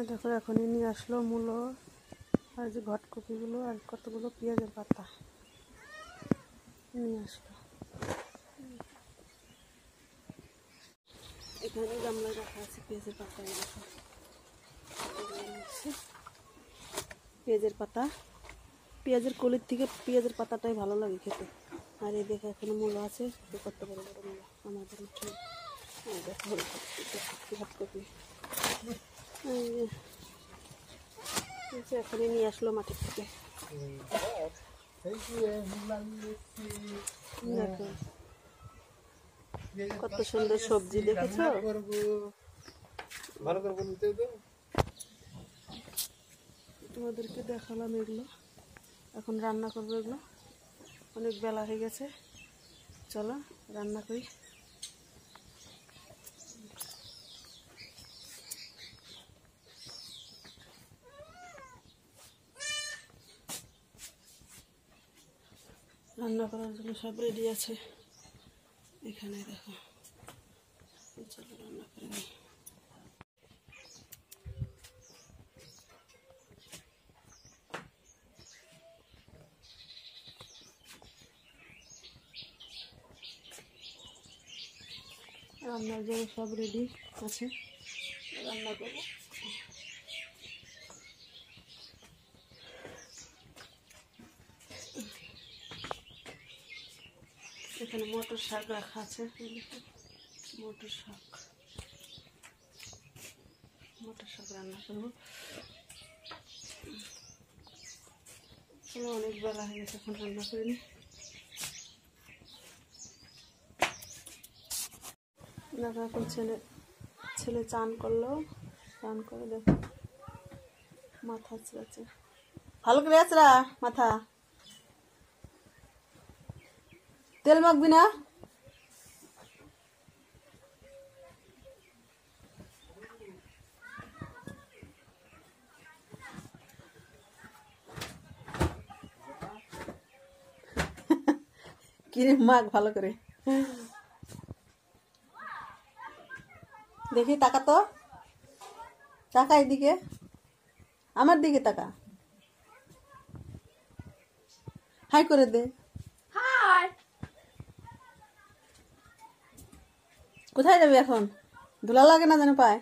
দেখো এখনই নিয়ে আসলো মূলো আর যে ঘটকপিগুলো আর কতগুলো পেঁয়াজের পাতা নিয়ে আসলো। এখানে গামলায় রাখা আছে পেঁয়াজের পাতা। দেখো পেঁয়াজের পাতা, পেঁয়াজের কলির থেকে পেঁয়াজের পাতাটাই ভালো লাগে খেতে। আর এই দেখো এখানে মূলো আছে, কত বড় বড় মূলো আমাদের উঠে। দেখো ঘটকপি এখনই নিয়ে আসলো মাটির থেকে। দেখো কত সুন্দর সবজি, দেখেছো? তোমাদেরকে দেখালাম এগুলো, এখন রান্না করবো। এগুলো অনেক বেলা হয়ে গেছে, চলো রান্না করি। রান্না করার জন্য সব রেডি আছে এখানে, দেখো। চলো রান্না করে নিই। রান্নার জন্য সব রেডি আছে, রান্না করব। এখানে মটর শাক রাখা আছে, মটর শাক রান্না করবো। অনেক বেলা হয়ে গেছে, এখন রান্না করিনি। দেখো এখন ছেলে চান করলো, চান করে দেখো মাথা আঁচড়াচ্ছে, ভালো করে আঁচড়া মাথা। তেল মাখবি না? কিরে মাখ ভালো করে। দেখি তাকা তো, তাকা এদিকে, আমার দিকে তাকা, হাই করে দে। কোথায় যাবি এখন? ধুলা লাগে না যেন পায়।